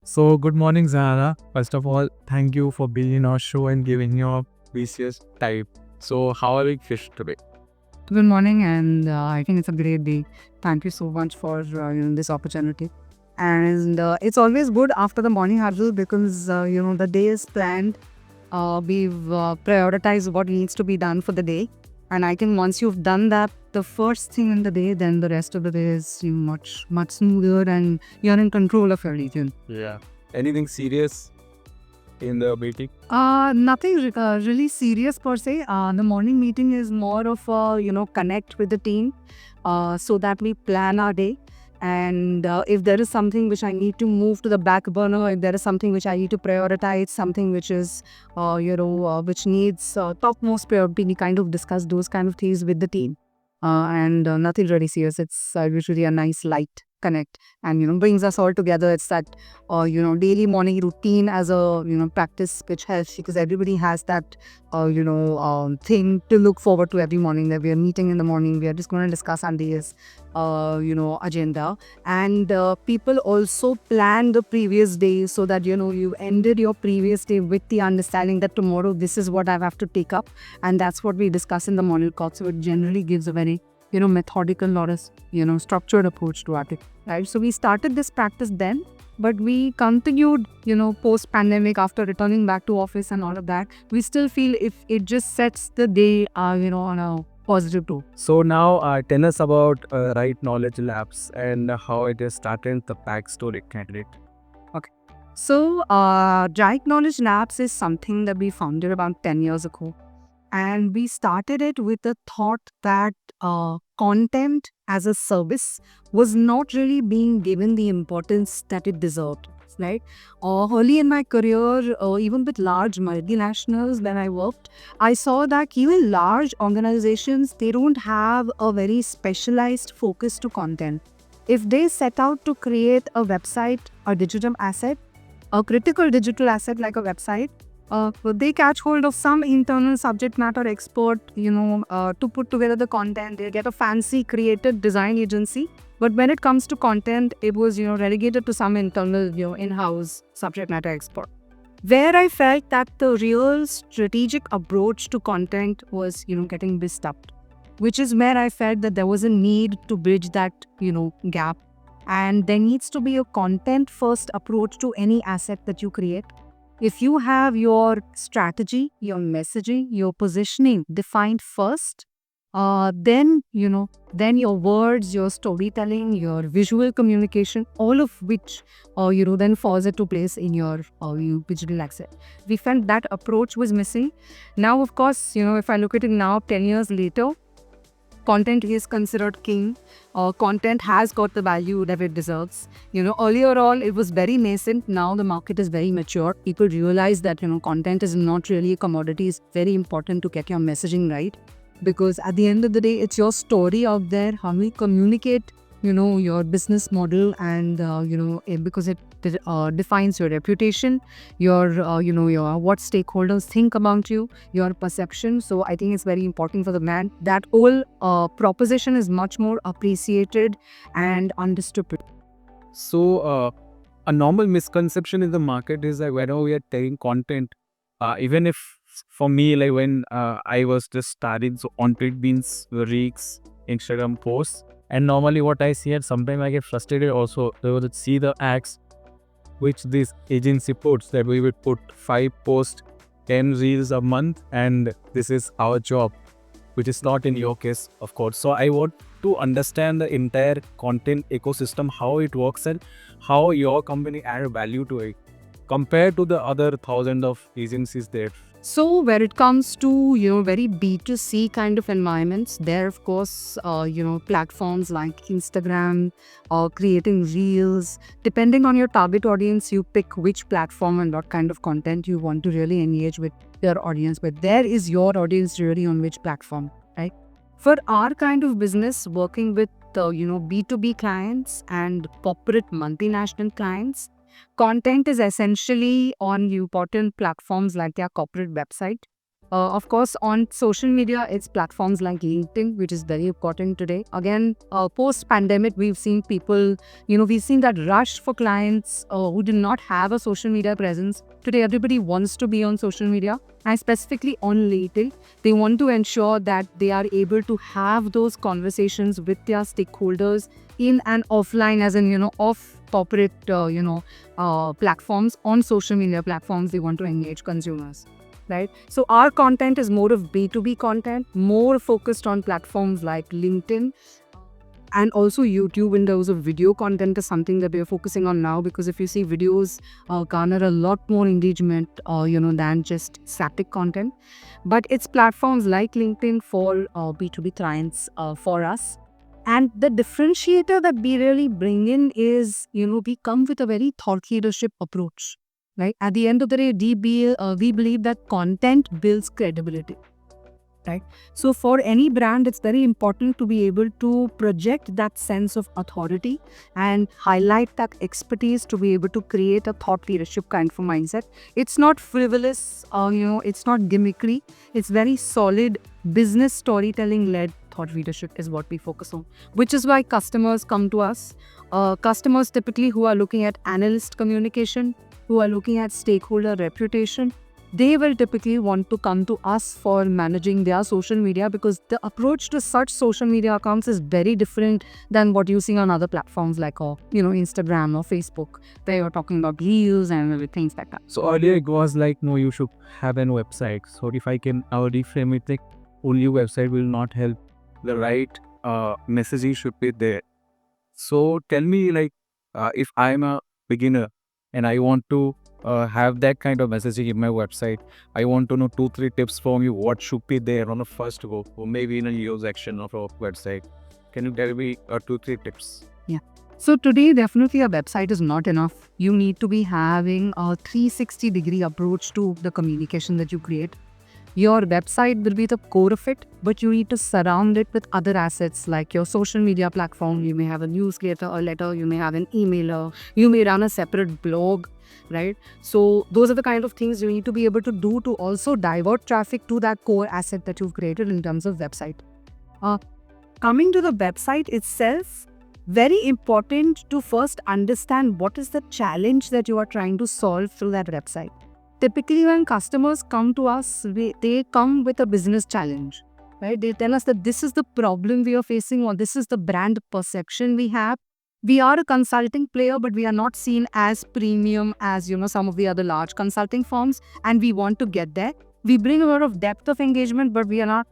So, good morning, Zahara. First of all, thank you for being in our show and giving your precious time. So, how are we fish today? Good morning, and I think it's a great day. Thank you so much for this opportunity. And it's always good after the morning huddle because the day is planned. We've prioritized what needs to be done for the day, and I think once you've done that, the first thing in the day, then the rest of the day is much smoother, and you're in control of your region. Yeah. Anything serious in the meeting? Nothing really serious per se. The morning meeting is more of a connect with the team, so that we plan our day. And if there is something which I need to move to the back burner, if there is something which I need to prioritize, something which is which needs topmost priority, we kind of discuss those kind of things with the team. And nothing really serious. It's usually a nice light connect, and brings us all together. It's that daily morning routine as a practice which helps, because everybody has that thing to look forward to every morning, that we are meeting in the morning, we are just going to discuss our day's agenda. And people also plan the previous day, so that you ended your previous day with the understanding that tomorrow this is what I have to take up, and that's what we discuss in the morning call. So it generally gives a very methodical or a structured approach to it, right? So we started this practice then, but we continued post pandemic, after returning back to office and all of that. We still feel if it just sets the day on a positive tone. So, now tell us about Right Knowledge Labs and how it has started the backstory candidate. Okay. So, Right Knowledge Labs is something that we founded about 10 years ago. And we started it with the thought that content as a service was not really being given the importance that it deserved. Right? Early in my career, even with large multinationals, when I worked, I saw that even large organizations, they don't have a very specialized focus to content. If they set out to create a website, a digital asset, a critical digital asset like a website, they catch hold of some internal subject matter expert, to put together the content. They get a fancy creative design agency. But when it comes to content, it was, relegated to some internal, in-house subject matter expert. Where I felt that the real strategic approach to content was, getting missed up, which is where I felt that there was a need to bridge that, gap. And there needs to be a content first approach to any asset that you create. If you have your strategy, your messaging, your positioning defined first, then your words, your storytelling, your visual communication, all of which, then falls into place in your digital asset. We felt that approach was missing. Now, of course, if I look at it now, 10 years later, content is considered king. Content has got the value that it deserves. Earlier on, it was very nascent. Now the market is very mature. People realize that, content is not really a commodity. It's very important to get your messaging right. Because at the end of the day, it's your story out there, how we communicate, your business model, and, because it defines your reputation, your, your what stakeholders think about you, your perception. So I think it's very important for the man. That whole proposition is much more appreciated and understood. So, a normal misconception in the market is that whenever we are taking content, even if for me, like when I was just starting, so on tweet beans, reeks, Instagram posts, and normally what I see, and sometimes I get frustrated also, they would see the ads which this agency puts, that we would put 5 posts, 10 reels a month, and this is our job, which is not in your case, of course. So I want to understand the entire content ecosystem, how it works, and how your company add value to it compared to the other thousands of agencies there. So where it comes to, very B2C kind of environments, there, of course, platforms like Instagram or creating reels. Depending on your target audience, you pick which platform and what kind of content you want to really engage with your audience. But there is your audience really on which platform, right? For our kind of business, working with, B2B clients and corporate multinational clients, content is essentially on important platforms like their corporate website. Of course, on social media, it's platforms like LinkedIn, which is very important today. Again, post-pandemic, we've seen people, we've seen that rush for clients who did not have a social media presence. Today, everybody wants to be on social media, and specifically on LinkedIn. They want to ensure that they are able to have those conversations with their stakeholders in and offline, as in, off corporate, platforms. On social media platforms, they want to engage consumers. Right? So our content is more of B2B content, more focused on platforms like LinkedIn and also YouTube in terms of video content is something that we're focusing on now, because if you see videos garner a lot more engagement, than just static content. But it's platforms like LinkedIn for B2B clients for us. And the differentiator that we really bring in is, we come with a very thought leadership approach. Right? At the end of the day, we believe that content builds credibility. Right? So for any brand, it's very important to be able to project that sense of authority and highlight that expertise to be able to create a thought leadership kind of mindset. It's not frivolous, it's not gimmickry. It's very solid business storytelling led thought leadership is what we focus on, which is why customers come to us. Customers typically who are looking at analyst communication, who are looking at stakeholder reputation, they will typically want to come to us for managing their social media, because the approach to such social media accounts is very different than what you see on other platforms like Instagram or Facebook, where you're talking about reels and things like that. So earlier it was like, no, you should have a website. So if I can reframe it, like only website will not help. The right messaging should be there. So tell me, like, if I'm a beginner and I want to have that kind of messaging in my website, I want to know 2-3 tips from you. What should be there on the first go, or maybe in a news section of a website? Can you tell me 2-3 tips? Yeah. So today, definitely a website is not enough. You need to be having a 360-degree approach to the communication that you create. Your website will be the core of it, but you need to surround it with other assets like your social media platform. You may have a newsletter, a letter, you may have an emailer, you may run a separate blog, right? So those are the kind of things you need to be able to do to also divert traffic to that core asset that you've created in terms of website. Coming to the website itself, very important to first understand what is the challenge that you are trying to solve through that website. Typically, when customers come to us, they come with a business challenge, right? They tell us that this is the problem we are facing, or this is the brand perception we have. We are a consulting player, but we are not seen as premium as, some of the other large consulting firms, and we want to get there. We bring a lot of depth of engagement, but we are not,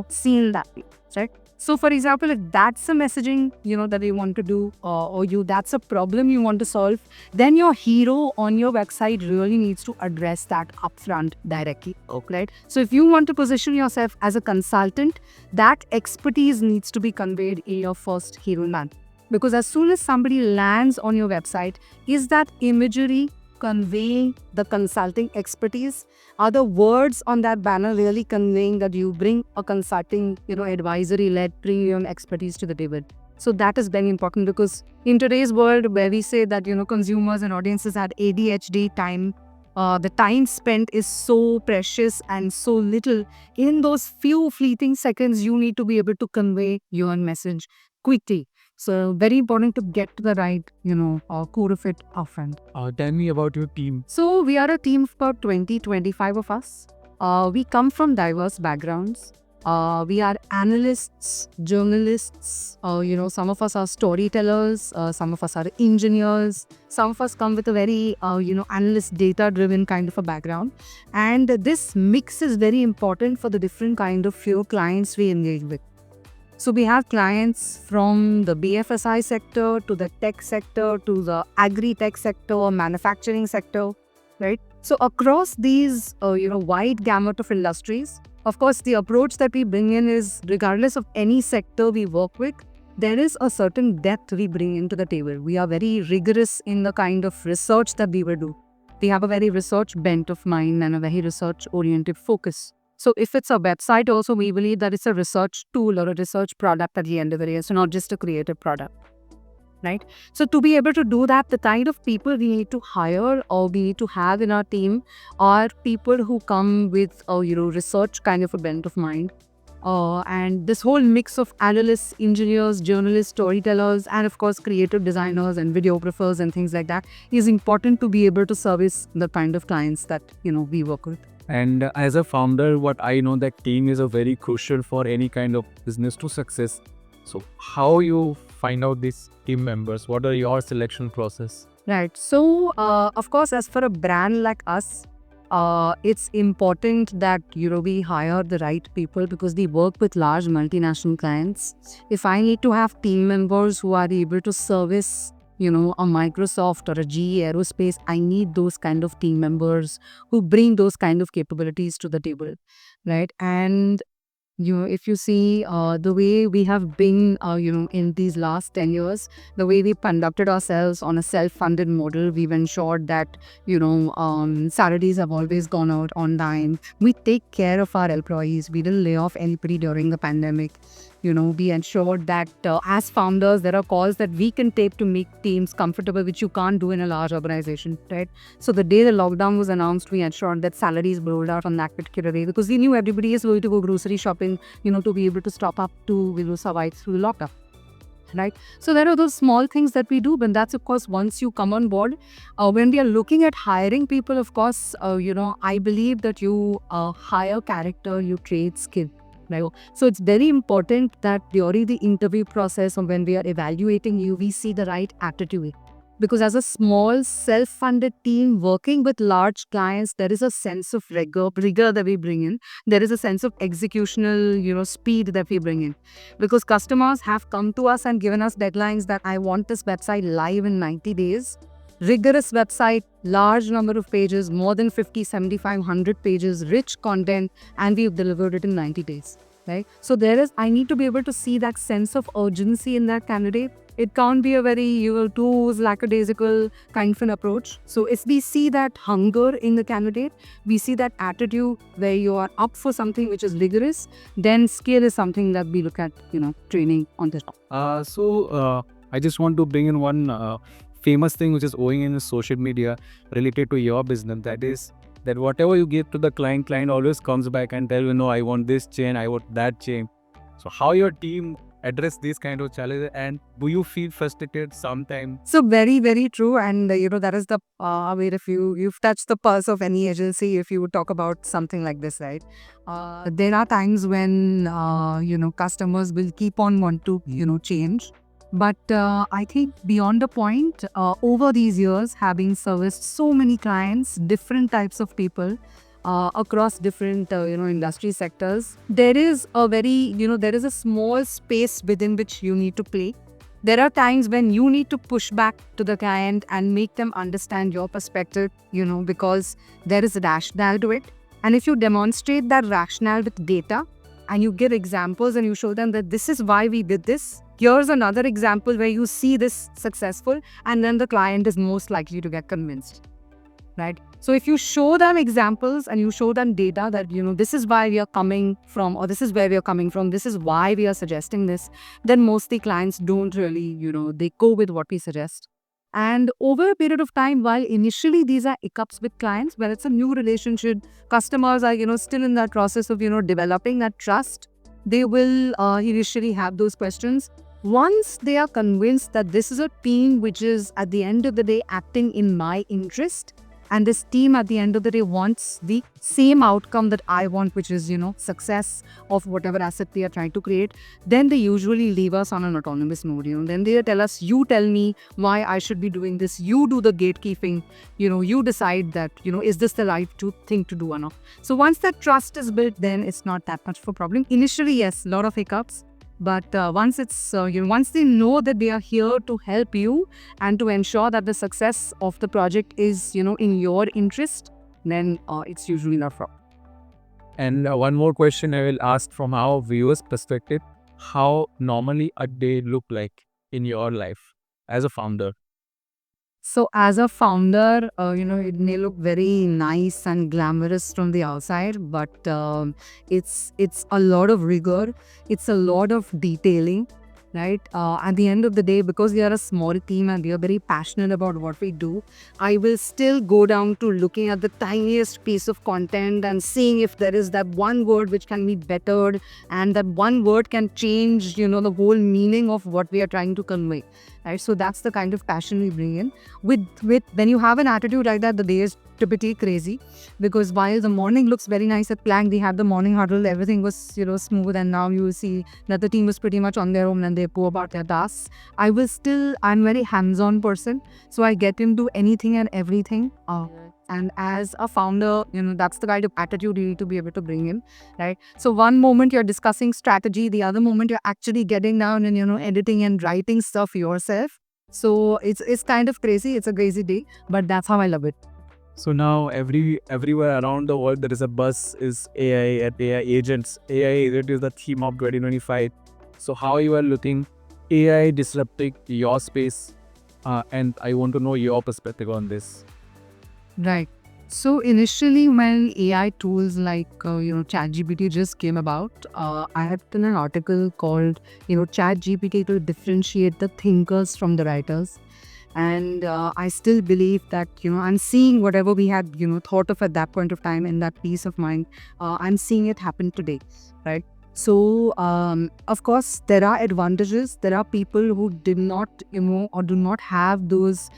seen that way, right? So, for example, if that's a messaging, that you want to do, or that's a problem you want to solve, then your hero on your website really needs to address that upfront directly. Okay. Right? So, if you want to position yourself as a consultant, that expertise needs to be conveyed in your first hero man. Because as soon as somebody lands on your website, is that imagery conveying the consulting expertise? Are the words on that banner really conveying that you bring a consulting, advisory-led premium expertise to the table? So that is very important, because in today's world where we say that, consumers and audiences had ADHD time, the time spent is so precious and so little. In those few fleeting seconds, you need to be able to convey your message quickly. So very important to get to the right, core of it upfront. Tell me about your team. So we are a team of about 20-25 of us. We come from diverse backgrounds. We are analysts, journalists, some of us are storytellers, some of us are engineers, some of us come with a very, analyst data-driven kind of a background. And this mix is very important for the different kind of clients we engage with. So we have clients from the BFSI sector to the tech sector to the agri-tech sector, manufacturing sector, right? So across these, wide gamut of industries, of course, the approach that we bring in is regardless of any sector we work with, there is a certain depth we bring into the table. We are very rigorous in the kind of research that we will do. We have a very research bent of mind and a very research-oriented focus. So if it's a website also, we believe that it's a research tool or a research product at the end of the day. So not just a creative product. right? So to be able to do that, the kind of people we need to hire or we need to have in our team are people who come with research kind of a bent of mind. And this whole mix of analysts, engineers, journalists, storytellers, and of course creative designers and videographers and things like that is important to be able to service the kind of clients that we work with. And as a founder, what I know that team is a very crucial for any kind of business to success. So how you find out these team members? What are your selection process? Right. So, of course, as for a brand like us, it's important that we hire the right people because we work with large multinational clients. If I need to have team members who are able to service a Microsoft or a GE Aerospace, I need those kind of team members who bring those kind of capabilities to the table, right? And if you see the way we have been, in these last 10 years, the way we conducted ourselves on a self-funded model, we've ensured that, salaries have always gone out on time. We take care of our employees. We didn't lay off anybody during the pandemic. We ensured that as founders, there are calls that we can take to make teams comfortable, which you can't do in a large organization, right? So the day the lockdown was announced, we ensured that salaries were rolled out on that particular day because we knew everybody is going to go grocery shopping, to be able to stop up to survive through the lockdown. Right. So there are those small things that we do, but that's of course once you come on board. When we are looking at hiring people, of course, I believe that you hire character, you trade skill. Right? So it's very important that during the interview process or when we are evaluating you, we see the right attitude. Because as a small self-funded team working with large clients, there is a sense of rigor that we bring in. There is a sense of executional, speed that we bring in. Because customers have come to us and given us deadlines that I want this website live in 90 days. Rigorous website, large number of pages, more than 50, 75, 100 pages, rich content, and we've delivered it in 90 days. Right? So I need to be able to see that sense of urgency in that candidate. It can't be a very too lackadaisical kind of an approach. So if we see that hunger in the candidate, we see that attitude where you are up for something which is rigorous, then skill is something that we look at, training on the job. So I just want to bring in one famous thing which is going in social media related to your business. That is that whatever you give to the client always comes back and tell no, I want this chain, I want that chain. So how your team address these kind of challenges, and do you feel frustrated sometimes? So very, very true. And that is the way if you've touched the pulse of any agency, if you would talk about something like this, right? There are times when customers will keep on want to change. But I think beyond the point, over these years, having serviced so many clients, different types of people, across different industry sectors, there is a small space within which you need to play. There are times when you need to push back to the client and make them understand your perspective, because there is a rationale to it. And if you demonstrate that rationale with data and you give examples and you show them that this is why we did this, here's another example where you see this successful, and then the client is most likely to get convinced. Right? So if you show them examples and you show them data that, this is why we are coming from, or this is where we are coming from, this is why we are suggesting this, then mostly clients don't really, they go with what we suggest. And over a period of time, while initially these are hiccups with clients, where it's a new relationship, customers are, still in that process of, developing that trust, they will initially have those questions. Once they are convinced that this is a team which is at the end of the day acting in my interest, and this team at the end of the day wants the same outcome that I want, which is, success of whatever asset they are trying to create, then they usually leave us on an autonomous mode. Then they tell us, you tell me why I should be doing this. You do the gatekeeping. You decide that, is this the right thing to do or not. So once that trust is built, then it's not that much of a problem. Initially, yes, a lot of hiccups. But once it's once they know that they are here to help you and to ensure that the success of the project is in your interest, then it's usually not a problem. And one more question I will ask from our viewers' perspective: how normally a day look like in your life as a founder? So as a founder, it may look very nice and glamorous from the outside, but it's a lot of rigor. It's a lot of detailing. right? At the end of the day, because we are a small team and we are very passionate about what we do, I will still go down to looking at the tiniest piece of content and seeing if there is that one word which can be bettered, and that one word can change, the whole meaning of what we are trying to convey, right? So that's the kind of passion we bring in. With when you have an attitude like that, the day is typically crazy, because while the morning looks very nice at Plank, we had the morning huddle, everything was smooth, and now you will see that the team was pretty much on their own and they go about their tasks. I'm very hands-on person, so I get into anything and everything. And as a founder, that's the kind of attitude you need to be able to bring in, right? So one moment you're discussing strategy, the other moment you're actually getting down and editing and writing stuff yourself. So it's kind of crazy. It's a crazy day, but that's how I love it. So now everywhere around the world there is a buzz is AI and AI agents. AI agent is the theme of 2025. So how you are looking AI disrupting your space, and I want to know your perspective on this. Right. So initially, when AI tools like ChatGPT just came about, I have done an article called ChatGPT to differentiate the thinkers from the writers. And I still believe that I'm seeing whatever we had thought of at that point of time, in that peace of mind. I'm seeing it happen today, right? So of course there are advantages. There are people who did not or do not have those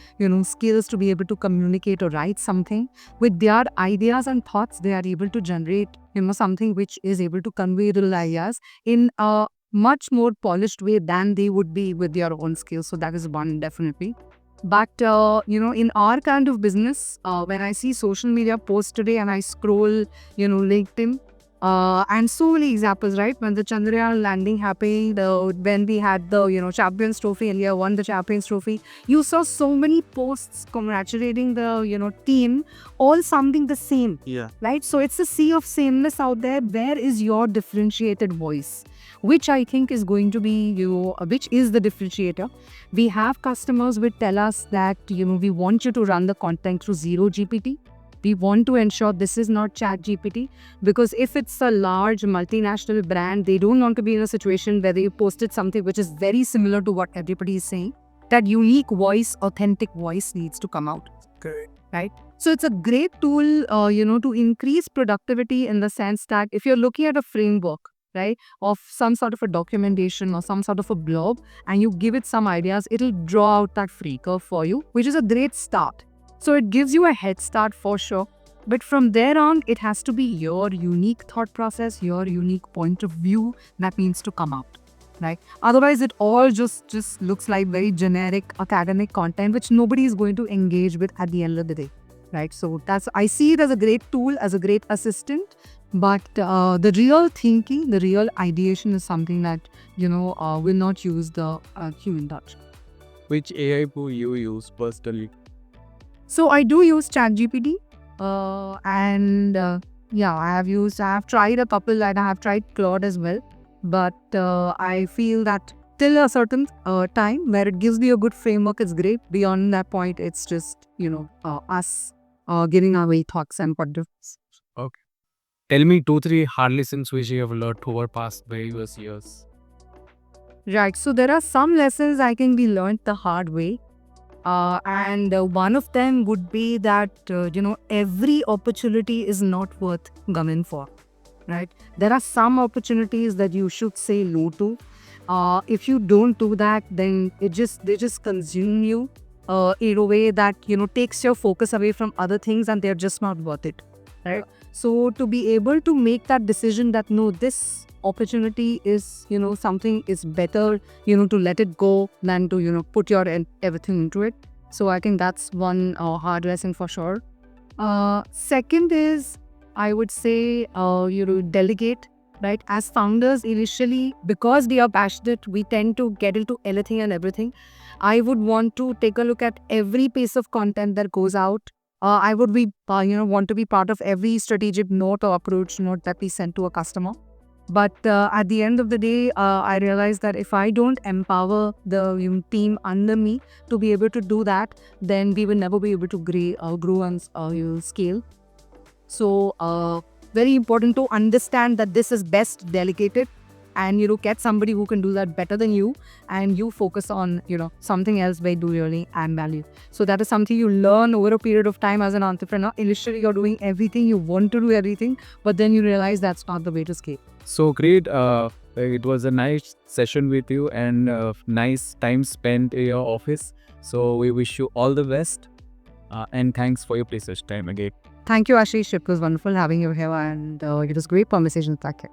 skills to be able to communicate or write something. With their ideas and thoughts, they are able to generate something which is able to convey the ideas in a much more polished way than they would be with their own skills. So that is one, definitely. But in our kind of business, when I see social media posts today and I scroll LinkedIn, and so many examples, right? When the Chandrayaan landing happened, when we had the Champions Trophy, India won the Champions Trophy, you saw so many posts congratulating the team, all sounding the same. Yeah. Right? So it's a sea of sameness out there. Where is your differentiated voice? Which I think is going to be which is the differentiator. We have customers who tell us that we want you to run the content through zero GPT. We want to ensure this is not Chat GPT, because if it's a large multinational brand, they don't want to be in a situation where they posted something which is very similar to what everybody is saying. That unique voice, authentic voice needs to come out. Correct. Right? So it's a great tool, to increase productivity, in the sense that if you're looking at a framework, right, of some sort of a documentation or some sort of a blog, and you give it some ideas, it'll draw out that free curve for you, which is a great start. So it gives you a head start for sure. But from there on, it has to be your unique thought process, your unique point of view that needs to come out, right? Otherwise, it all just looks like very generic academic content, which nobody is going to engage with at the end of the day, right? So I see it as a great tool, as a great assistant. But the real thinking, the real ideation is something that, will not use the human touch. Which AI tool you use personally? So I do use ChatGPT, and I have tried a couple, and I have tried Claude as well. But I feel that till a certain time where it gives me a good framework, it's great. Beyond that point, it's just us giving away thoughts and pointers. Okay. Tell me 2-3 hard lessons which you have learned over past various years. Right. So there are some lessons I think we learned the hard way. And one of them would be that, every opportunity is not worth gunning for, right? There are some opportunities that you should say no to. If you don't do that, then they just consume you in a way that, takes your focus away from other things, and they're just not worth it, right? So to be able to make that decision that, no, this opportunity is something is better to let it go than to put your everything into it. So I think that's one hard lesson for sure. Second is, I would say delegate, right? As founders, initially, because we are passionate, we tend to get into anything and everything. I would want to take a look at every piece of content that goes out. I would be want to be part of every strategic note or approach note that we send to a customer. But at the end of the day, I realized that if I don't empower the team under me to be able to do that, then we will never be able to grow and scale. So very important to understand that this is best delegated. and get somebody who can do that better than you, and you focus on something else where you do really add value. So that is something you learn over a period of time as an entrepreneur. Initially you're doing everything, you want to do everything, but then you realize that's not the way to scale. So great. It was a nice session with you and nice time spent in your office. So we wish you all the best and thanks for your precious time again. Thank you, Ashish. It was wonderful having you here, and it was great conversation. Thank you.